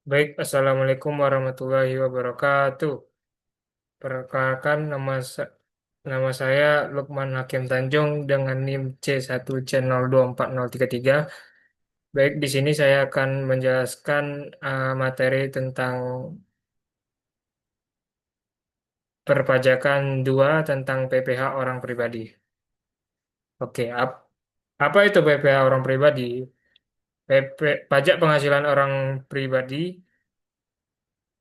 Baik, Assalamualaikum warahmatullahi wabarakatuh. Perkenalkan nama saya Lukman Hakim Tanjung dengan NIM C1C024033. Baik, di sini saya akan menjelaskan materi tentang perpajakan 2 tentang PPh orang pribadi. Oke, apa itu PPh orang pribadi? Pajak penghasilan orang pribadi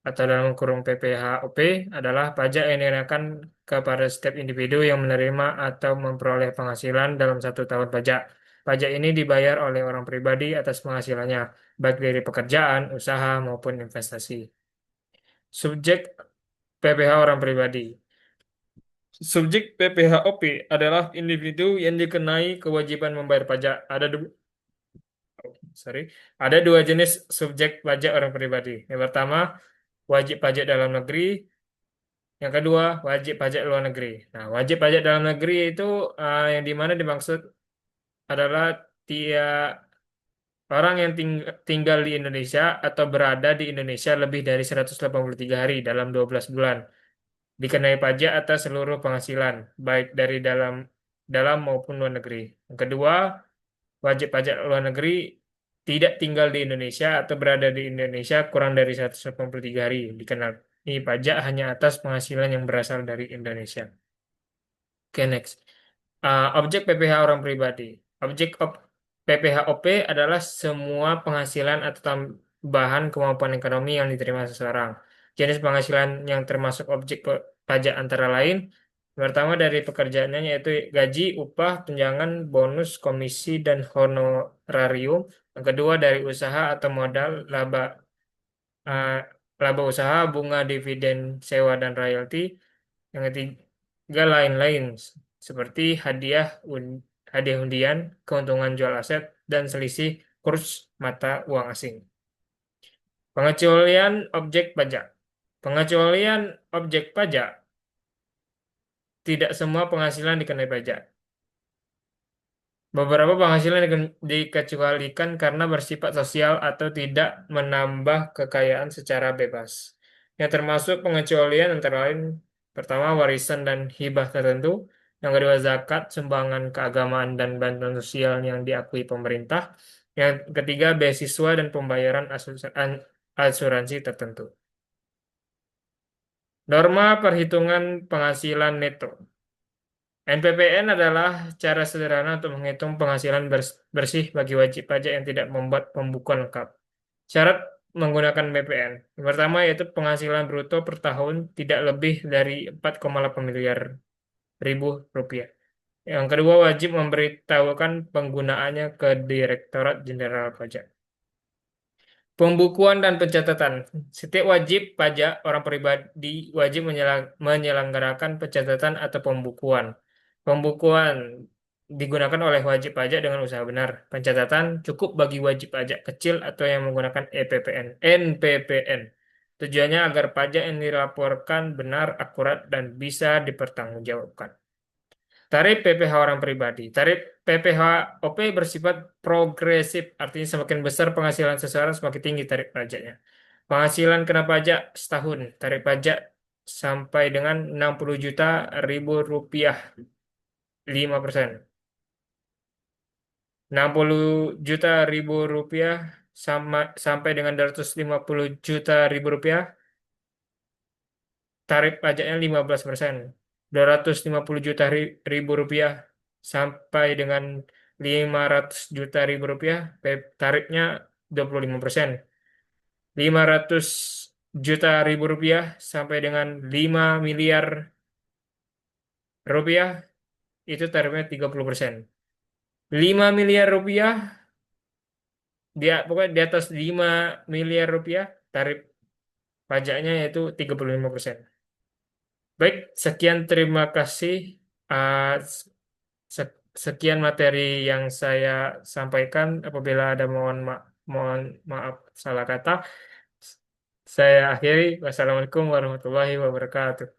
atau dalam kurung PPHOP adalah pajak yang dikenakan kepada setiap individu yang menerima atau memperoleh penghasilan dalam 1 tahun pajak. Pajak ini dibayar oleh orang pribadi atas penghasilannya, baik dari pekerjaan, usaha, maupun investasi. Subjek PPh orang pribadi. Subjek PPHOP adalah individu yang dikenai kewajiban membayar pajak. Sorry, ada dua jenis subjek pajak orang pribadi. Yang pertama, wajib pajak dalam negeri. Yang kedua, wajib pajak luar negeri. Nah, wajib pajak dalam negeri itu yang dimana dimaksud adalah tiap orang yang tinggal di Indonesia atau berada di Indonesia lebih dari 183 hari dalam 12 bulan. Dikenai pajak atas seluruh penghasilan, baik dari dalam maupun luar negeri. Yang kedua, wajib pajak luar negeri tidak tinggal di Indonesia atau berada di Indonesia kurang dari 183 hari. Dikenai pajak hanya atas penghasilan yang berasal dari Indonesia. Oke, next. Objek PPh orang pribadi. Objek PPHOP adalah semua penghasilan atau tambahan kemampuan ekonomi yang diterima seseorang. Jenis penghasilan yang termasuk objek pajak antara lain, pertama dari pekerjaannya yaitu gaji, upah, tunjangan, bonus, komisi, dan honorarium. Yang kedua dari usaha atau modal, eh, laba usaha, bunga, dividen, sewa, dan royalti. Yang ketiga lain-lain seperti hadiah undian, keuntungan jual aset, dan selisih kurs mata uang asing. Pengecualian objek pajak. Pengecualian objek pajak, tidak semua penghasilan dikenai pajak. Beberapa penghasilan dikecualikan karena bersifat sosial atau tidak menambah kekayaan secara bebas. Yang termasuk pengecualian antara lain pertama warisan dan hibah tertentu, yang kedua zakat, sumbangan keagamaan dan bantuan sosial yang diakui pemerintah, yang ketiga beasiswa dan pembayaran asuransi tertentu. Norma perhitungan penghasilan neto. NPPN adalah cara sederhana untuk menghitung penghasilan bersih bagi wajib pajak yang tidak membuat pembukuan lengkap. Syarat menggunakan BPN. Yang pertama yaitu penghasilan bruto per tahun tidak lebih dari 4,8 miliar ribu rupiah. Yang kedua wajib memberitahukan penggunaannya ke Direktorat Jenderal Pajak. Pembukuan dan pencatatan. Setiap wajib pajak orang pribadi wajib menyelenggarakan pencatatan atau pembukuan. Pembukuan digunakan oleh wajib pajak dengan usaha benar. Pencatatan cukup bagi wajib pajak kecil atau yang menggunakan NPPN. Tujuannya agar pajak yang dilaporkan benar, akurat, dan bisa dipertanggungjawabkan. Tarif PPh orang pribadi. Tarif PPh-OP bersifat progresif, artinya semakin besar penghasilan seseorang semakin tinggi tarif pajaknya. Penghasilan kena pajak setahun, tarif pajak sampai dengan 60 juta ribu rupiah, 5%. 60 juta ribu rupiah sampai dengan 250 juta ribu rupiah, tarif pajaknya 15%. 250 juta ribu rupiah sampai dengan 500 juta ribu rupiah, tarifnya 25%. 500 juta ribu rupiah sampai dengan 5 miliar rupiah, itu tarifnya 30%. 5 miliar rupiah, pokoknya di atas 5 miliar rupiah, tarif pajaknya yaitu 35%. Baik, sekian terima kasih. Ah, Sekian materi yang saya sampaikan. Apabila ada mohon maaf salah kata. Saya akhiri. Wassalamualaikum warahmatullahi wabarakatuh.